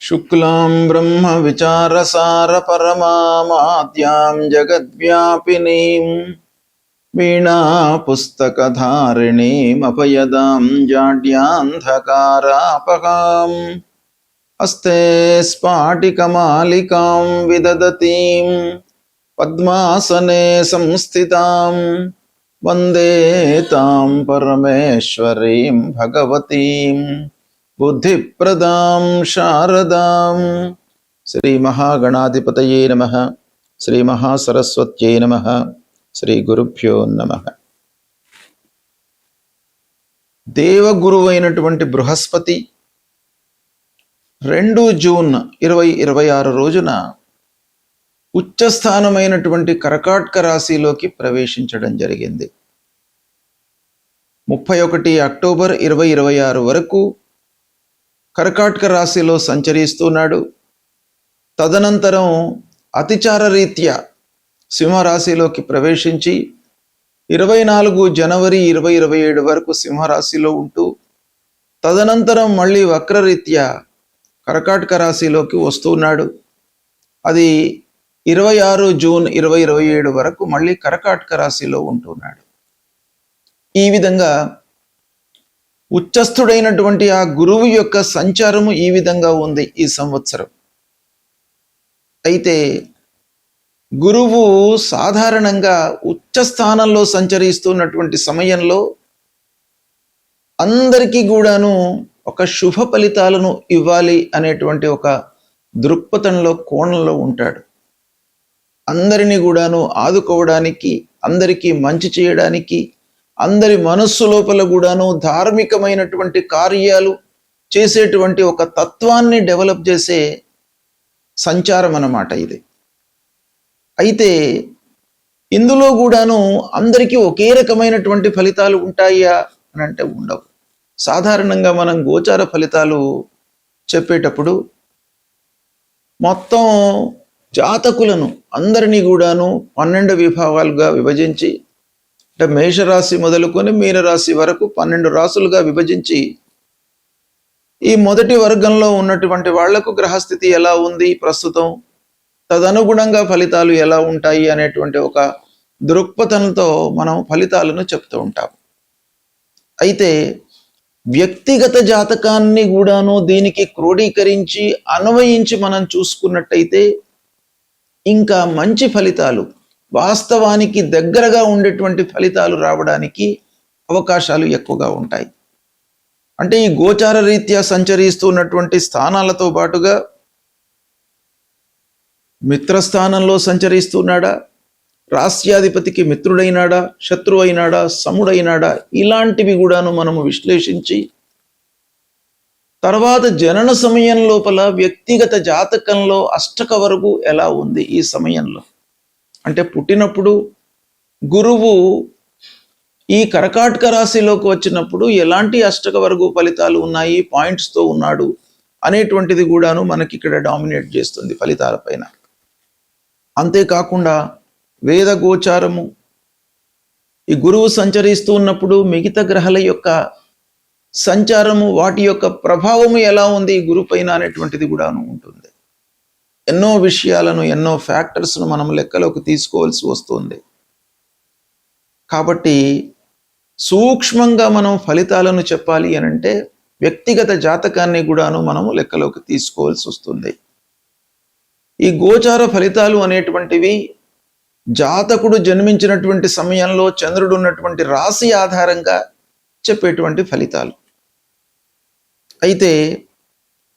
शुक्लां ब्रह्म विचारसार परमामाद्यां जगद्व्यापिनीं वीणा पुस्तकधारिणीं अपयदां जाड्यान्धकारापहां हस्ते स्फाटिकमालिकां विदधतीं पद्मासने संस्थितां वन्दे तां परमेश्वरीं भगवतीं बुद्धिप्रदां शारदां। श्री महागणाधिपतये नमः। श्री महासरस्वत्यै नमः। శ్రీ గురుభ్యో నమః. దేవగురువు అయినటువంటి బృహస్పతి 2 జూన్ 2026 రోజున ఉచ్చస్థానమైనటువంటి కర్కాటక రాశిలోకి ప్రవేశించడం జరిగింది. 31 అక్టోబర్ 2026 వరకు కర్కాటక రాశిలో సంచరిస్తున్నాడు. తదనంతరం అతిచార రీత్యా సింహరాశిలోకి ప్రవేశించి 24 జనవరి 2027 వరకు సింహరాశిలో ఉంటూ తదనంతరం మళ్ళీ వక్రరీత్యా కర్కాటక రాశిలోకి వస్తున్నాడు. అది 26 జూన్ 2027 వరకు మళ్ళీ కర్కాటక రాశిలో ఉంటున్నాడు. ఈ విధంగా ఉచ్చస్థుడైనటువంటి ఆ గురువు యొక్క సంచారము ఈ విధంగా ఉంది ఈ సంవత్సరం. అయితే గురువు సాధారణంగా ఉచ్చ స్థానంలో సంచరిస్తున్నటువంటి సమయంలో అందరికీ కూడాను ఒక శుభ ఫలితాలను ఇవ్వాలి అనేటువంటి ఒక దృక్పథంలో కోణంలో ఉంటాడు. అందరినీ కూడాను ఆదుకోవడానికి, అందరికీ మంచి చేయడానికి, అందరి మనస్సు లోపల కూడాను ధార్మికమైనటువంటి కార్యాలు చేసేటువంటి ఒక తత్వాన్ని డెవలప్ చేసే సంచారం అన్నమాట ఇది. అయితే ఇందులో కూడాను అందరికీ ఒకే రకమైనటువంటి ఫలితాలు ఉంటాయా అని అంటే ఉండవు. సాధారణంగా మనం గోచార ఫలితాలు చెప్పేటప్పుడు మొత్తం జాతకులను అందరినీ కూడాను 12 విభాగాలుగా విభజించి, అంటే మేషరాశి మొదలుకొని మీనరాశి వరకు 12 రాసులుగా విభజించి ఈ మొదటి వర్గంలో ఉన్నటువంటి వాళ్లకు గ్రహస్థితి ఎలా ఉంది ప్రస్తుతం, తదనుగుణంగా ఫలితాలు ఎలా ఉంటాయి అనేటువంటి ఒక దృక్పథంతో మనం ఫలితాలను చెప్తూ ఉంటాం. అయితే వ్యక్తిగత జాతకాన్ని కూడాను దీనికి క్రోడీకరించి అన్వయించి మనం చూసుకున్నట్టయితే ఇంకా మంచి ఫలితాలు, వాస్తవానికి దగ్గరగా ఉండేటువంటి ఫలితాలు రావడానికి అవకాశాలు ఎక్కువగా ఉంటాయి. అంటే ఈ గోచార రీత్యా సంచరిస్తున్నటువంటి స్థానాలతో పాటుగా మిత్రస్థానంలో సంచరిస్తున్నాడా, రాస్యాధిపతికి మిత్రుడైనాడా, శత్రువు అయినాడా, సముడైనాడా, ఇలాంటివి కూడాను మనము విశ్లేషించి తర్వాత జనన సమయం లోపల వ్యక్తిగత జాతకంలో అష్టక వరకు ఎలా ఉంది ఈ సమయంలో, అంటే పుట్టినప్పుడు గురువు ఈ కర్కాటక రాశిలోకి వచ్చినప్పుడు ఎలాంటి అష్టక వరకు ఫలితాలు ఉన్నాయి, పాయింట్స్తో ఉన్నాడు అనేటువంటిది కూడాను మనకి ఇక్కడ డామినేట్ చేస్తుంది ఫలితాల పైన. అంతేకాకుండా వేద గోచారము, ఈ గురువు సంచరిస్తూ ఉన్నప్పుడు మిగతా గ్రహాల యొక్క సంచారము, వాటి యొక్క ప్రభావము ఎలా ఉంది ఈ గురువు పైన అనేటువంటిది కూడాను ఉంటుంది. ఎన్నో విషయాలను, ఎన్నో ఫ్యాక్టర్స్ను మనం లెక్కలోకి తీసుకోవాల్సి వస్తుంది. కాబట్టి సూక్ష్మంగా మనం ఫలితాలను చెప్పాలి అని అంటే వ్యక్తిగత జాతకాన్ని కూడాను మనము లెక్కలోకి తీసుకోవాల్సి వస్తుంది. ఈ గోచార ఫలితాలు అనేటువంటివి జాతకుడు జన్మించినటువంటి సమయంలో చంద్రుడు ఉన్నటువంటి రాశి ఆధారంగా చెప్పేటువంటి ఫలితాలు. అయితే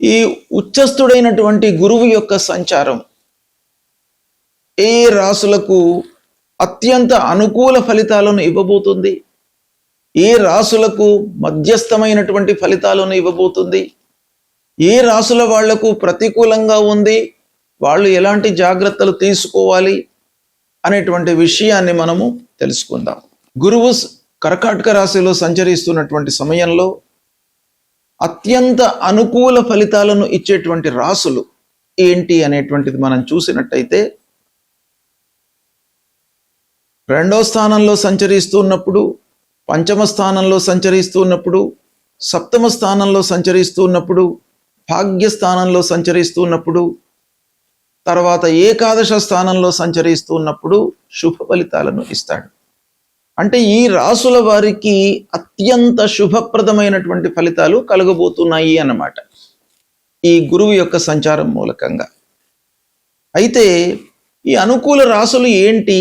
ఈ ఉచ్చస్థుడైనటువంటి గురువు యొక్క సంచారం ఏ రాశులకు అత్యంత అనుకూల ఫలితాలను ఇవ్వబోతుంది, ఏ రాశులకు మధ్యస్థమైనటువంటి ఫలితాలను ఇవ్వబోతుంది, ఏ రాశుల వాళ్లకు ప్రతికూలంగా ఉంది, వాళ్ళు ఎలాంటి జాగ్రత్తలు తీసుకోవాలి అనేటువంటి విషయాన్ని మనము తెలుసుకుందాం. గురువు కర్కాటక రాశిలో సంచరిస్తున్నటువంటి సమయంలో అత్యంత అనుకూల ఫలితాలను ఇచ్చేటువంటి రాశులు ఏంటి అనేటువంటిది మనం చూసినట్టయితే 2వ స్థానంలో సంచరిస్తున్నప్పుడు, 5వ స్థానంలో సంచరిస్తున్నప్పుడు, 7వ స్థానంలో సంచరిస్తున్నప్పుడు భాగ్యస్థానంలో సంచరిస్తున్నప్పుడు, తర్వాత ఏకాదశ స్థానంలో సంచరిస్తున్నప్పుడు శుభ ఫలితాలను ఇస్తాడు. అంటే ఈ రాసుల వారికి అత్యంత శుభప్రదమైనటువంటి ఫలితాలు కలగబోతున్నాయి అన్నమాట ఈ గురువు యొక్క సంచారం మూలకంగా. అయితే ఈ అనుకూల రాసులు ఏంటి,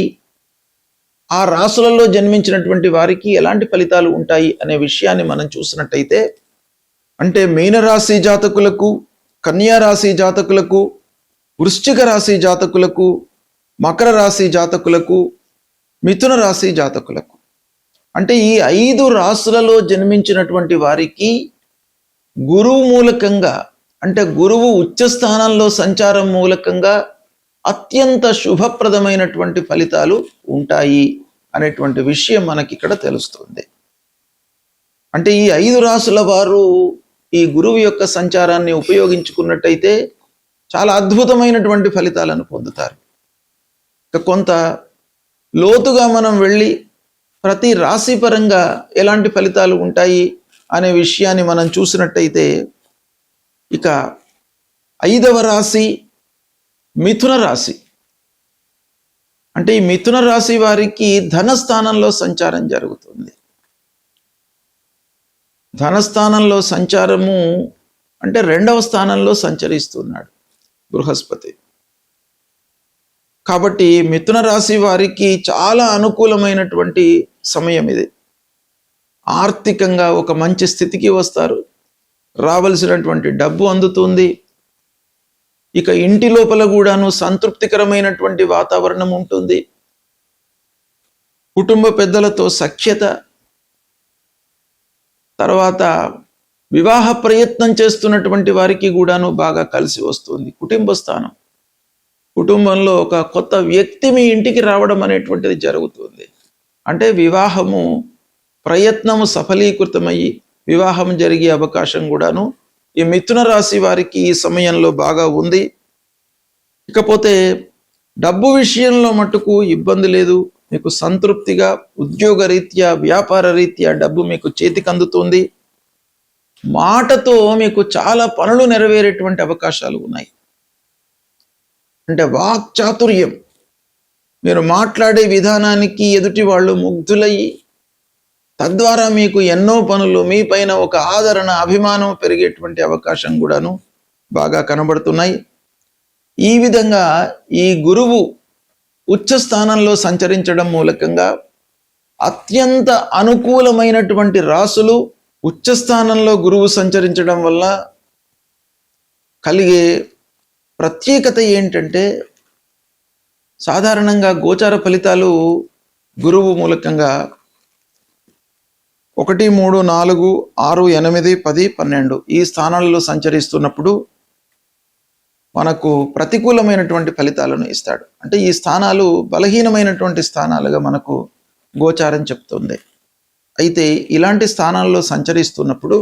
ఆ రాసులలో జన్మించినటువంటి వారికి ఎలాంటి ఫలితాలు ఉంటాయి అనే విషయాన్ని మనం చూసినట్టయితే, అంటే మీనరాశి జాతకులకు, కన్యా రాశి జాతకులకు, వృశ్చిక రాశి జాతకులకు, మకర రాశి జాతకులకు, మిథున రాశి జాతకులకు, అంటే ఈ 5 రాశులలో జన్మించినటువంటి వారికి గురువు మూలకంగా, అంటే గురువు ఉచ్చ స్థానంలో సంచారం మూలకంగా అత్యంత శుభప్రదమైనటువంటి ఫలితాలు ఉంటాయి అనేటువంటి విషయం మనకి ఇక్కడ తెలుస్తుంది. అంటే ఈ 5 రాశుల వారు ఈ గురువు యొక్క సంచారాన్ని ఉపయోగించుకున్నట్టయితే చాలా అద్భుతమైనటువంటి ఫలితాలను పొందుతారు. ఇక కొంత లోతుగా మనం వెళ్ళి ప్రతి రాశి పరంగా ఎలాంటి ఫలితాలు ఉంటాయి అనే విషయాన్ని మనం చూసినట్టయితే, ఇక 5వ రాశి మిథున రాశి. అంటే ఈ మిథున రాశి వారికి ధనస్థానంలో సంచారం జరుగుతుంది. ధనస్థానంలో సంచారము అంటే 2వ స్థానంలో సంచరిస్తున్నాడు బృహస్పతి. కాబట్టి మిథున రాశి వారికి చాలా అనుకూలమైనటువంటి సమయం ఇది. ఆర్థికంగా ఒక మంచి స్థితికి వస్తారు, రావలసినటువంటి డబ్బు అందుతుంది. ఇక ఇంటి లోపల కూడాను సంతృప్తికరమైనటువంటి వాతావరణం ఉంటుంది. కుటుంబ పెద్దలతో సఖ్యత, తర్వాత వివాహ ప్రయత్నం చేస్తున్నటువంటి వారికి కూడాను బాగా కలిసి వస్తుంది. కుటుంబ స్థానం, కుటుంబంలో ఒక కొత్త వ్యక్తి మీ ఇంటికి రావడం అనేటువంటిది జరుగుతుంది. అంటే వివాహము ప్రయత్నము సఫలీకృతమయ్యి వివాహం జరిగే అవకాశం కూడాను ఈ మిథున రాశి వారికి ఈ సమయంలో బాగా ఉంది. ఇకపోతే డబ్బు విషయంలో మటుకు ఇబ్బంది లేదు. మీకు సంతృప్తిగా ఉద్యోగ రీత్యా, వ్యాపార రీత్యా డబ్బు మీకు చేతికి అందుతుంది. మాటతో మీకు చాలా పనులు నెరవేరేటువంటి అవకాశాలు ఉన్నాయి. అంటే వాక్చాతుర్యం, మీరు మాట్లాడే విధానానికి ఎదుటి వాళ్ళు ముగ్ధులయ్యి తద్వారా మీకు ఎన్నో పనులు, మీ పైన ఒక ఆదరణ, అభిమానం పెరిగేటువంటి అవకాశం కూడాను బాగా కనబడుతున్నాయి. ఈ విధంగా ఈ గురువు ఉచ్చ స్థానంలో సంచరించడం మూలకంగా అత్యంత అనుకూలమైనటువంటి రాసులు ఉచ్చ స్థానంలో గురువు సంచరించడం వల్ల కలిగే ప్రత్యేకత ఏంటంటే, సాధారణంగా గోచార ఫలితాలు గురువు మూలకంగా 1, 3, 4, 6, 8, 10, 12 ఈ స్థానాలలో సంచరిస్తున్నప్పుడు మనకు ప్రతికూలమైనటువంటి ఫలితాలను ఇస్తాడు. అంటే ఈ స్థానాలు బలహీనమైనటువంటి స్థానాలుగా మనకు గోచారం చెప్తుంది. అయితే ఇలాంటి స్థానాల్లో సంచరిస్తున్నప్పుడు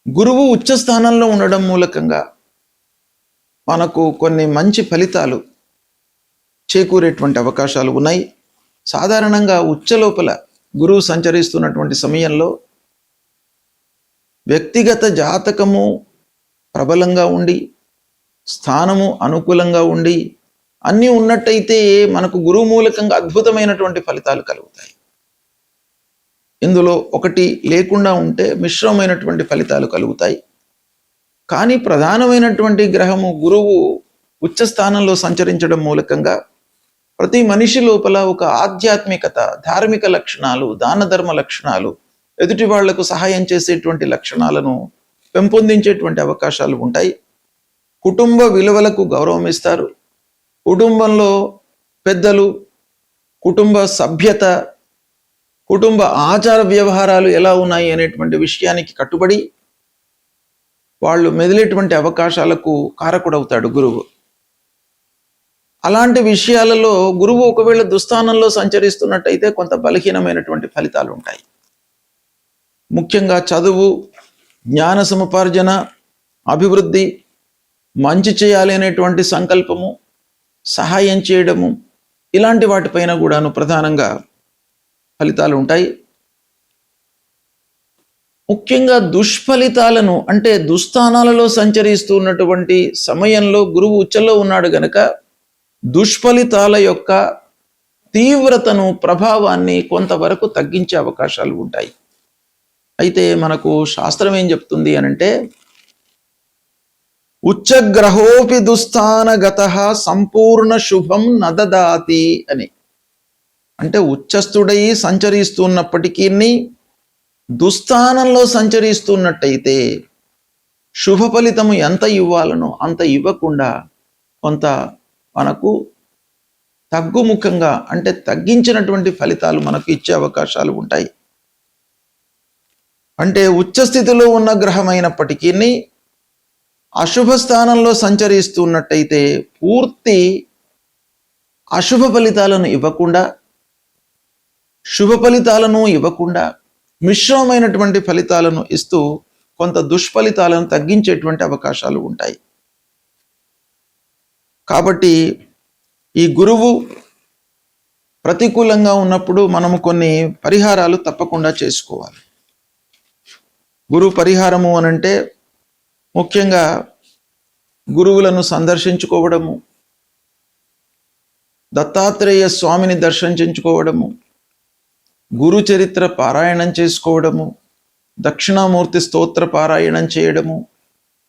గురువు ఉచ్చ స్థానంలో ఉండడం మూలకంగా మనకు కొన్ని మంచి ఫలితాలు చేకూరేటువంటి అవకాశాలు ఉన్నాయి. సాధారణంగా ఉచ్చ లోపల గురువు సంచరిస్తున్నటువంటి సమయంలో వ్యక్తిగత జాతకము ప్రబలంగా ఉండి, స్థానము అనుకూలంగా ఉండి, అన్నీ ఉన్నట్టయితే మనకు గురువు మూలకంగా అద్భుతమైనటువంటి ఫలితాలు కలుగుతాయి. ఇందులో ఒకటి లేకుండా ఉంటే మిశ్రమైనటువంటి ఫలితాలు కలుగుతాయి. కానీ ప్రధానమైనటువంటి గ్రహము గురువు ఉచ్చ స్థానంలో సంచరించడం మూలకంగా ప్రతి మనిషి లోపల ఒక ఆధ్యాత్మికత, ధార్మిక లక్షణాలు, దాన ధర్మ లక్షణాలు, ఎదుటి వాళ్లకు సహాయం చేసేటువంటి లక్షణాలను పెంపొందించేటువంటి అవకాశాలు ఉంటాయి. కుటుంబ విలువలకు గౌరవం ఇస్తారు. కుటుంబంలో పెద్దలు, కుటుంబ సభ్యత, కుటుంబ ఆచార వ్యవహారాలు ఎలా ఉన్నాయి అనేటువంటి విషయానికి కట్టుబడి వాళ్ళు మెదిలేటువంటి అవకాశాలకు కారకుడవుతాడు గురువు. అలాంటి విషయాలలో గురువు ఒకవేళ దుస్థానంలో సంచరిస్తున్నట్టయితే కొంత బలహీనమైనటువంటి ఫలితాలు ఉంటాయి. ముఖ్యంగా చదువు, జ్ఞాన సముపార్జన, అభివృద్ధి, మంచి చేయాలి అనేటువంటి సంకల్పము, సహాయం చేయడము, ఇలాంటి వాటిపైన కూడాను ప్రధానంగా ఫలితాలు ఉంటాయి. ముఖ్యంగా దుష్ఫలితాలను అంటే దుస్థానాలలో సంచరిస్తూ ఉన్నటువంటి సమయంలో గురువు ఉచ్చలో ఉన్నాడు గనక దుష్ఫలితాల యొక్క తీవ్రతను ప్రభావాన్ని కొంతవరకు తగ్గించే అవకాశాలు ఉంటాయి. అయితే మనకు శాస్త్రం ఏం చెప్తుంది అనంటే ఉచ్చగ్రహోపి దుస్థానగత సంపూర్ణ శుభం నదదాతి అని. అంటే ఉచ్చస్థుడై సంచరిస్తున్నప్పటికీ దుస్థానంలో సంచరిస్తున్నట్టయితే శుభ ఫలితము ఎంత ఇవ్వాలనో అంత ఇవ్వకుండా కొంత మనకు తగ్గుముఖంగా అంటే తగ్గించినటువంటి ఫలితాలు మనకు ఇచ్చే అవకాశాలు ఉంటాయి. అంటే ఉచ్చస్థితిలో ఉన్న గ్రహమైనప్పటికీ అశుభ స్థానంలో సంచరిస్తున్నట్టయితే పూర్తి అశుభ ఫలితాలను ఇవ్వకుండా శుభ ఫలితాలను ఇవ్వకుండా మిశ్రమైనటువంటి ఫలితాలను ఇస్తూ కొంత దుష్ఫలితాలను తగ్గించేటువంటి అవకాశాలు ఉంటాయి. కాబట్టి ఈ గురువు ప్రతికూలంగా ఉన్నప్పుడు మనము కొన్ని పరిహారాలు తప్పకుండా చేసుకోవాలి. గురువు పరిహారము అనంటే ముఖ్యంగా గురువులను సందర్శించుకోవడము, దత్తాత్రేయ స్వామిని దర్శించుకోవడము, గురు చరిత్ర పారాయణం చేసుకోవడము, దక్షిణామూర్తి స్తోత్ర పారాయణం చేయడము,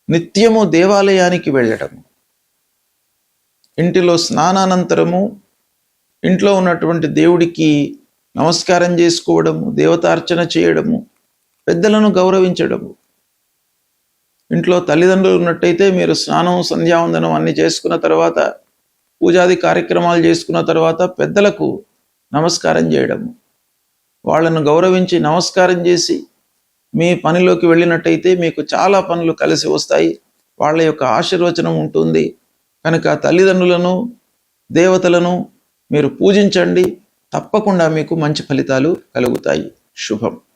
నిత్యము దేవాలయానికి వెళ్ళడము, ఇంటిలో స్నానానంతరము ఇంట్లో ఉన్నటువంటి దేవుడికి నమస్కారం చేసుకోవడము, దేవతార్చన చేయడము, పెద్దలను గౌరవించడము. ఇంట్లో తల్లిదండ్రులు ఉన్నట్టయితే మీరు స్నానం సంధ్యావందనం అన్ని చేసుకున్న తర్వాత పూజాది కార్యక్రమాలు చేసుకున్న తర్వాత పెద్దలకు నమస్కారం చేయడము, వాళ్ళను గౌరవించి నమస్కారం చేసి మీ పనిలోకి వెళ్ళినట్టయితే మీకు చాలా పనులు కలిసి వస్తాయి. వాళ్ళ యొక్క ఆశీర్వచనం ఉంటుంది కనుక తల్లిదండ్రులను దేవతలను మీరు పూజించండి, తప్పకుండా మీకు మంచి ఫలితాలు కలుగుతాయి. శుభం.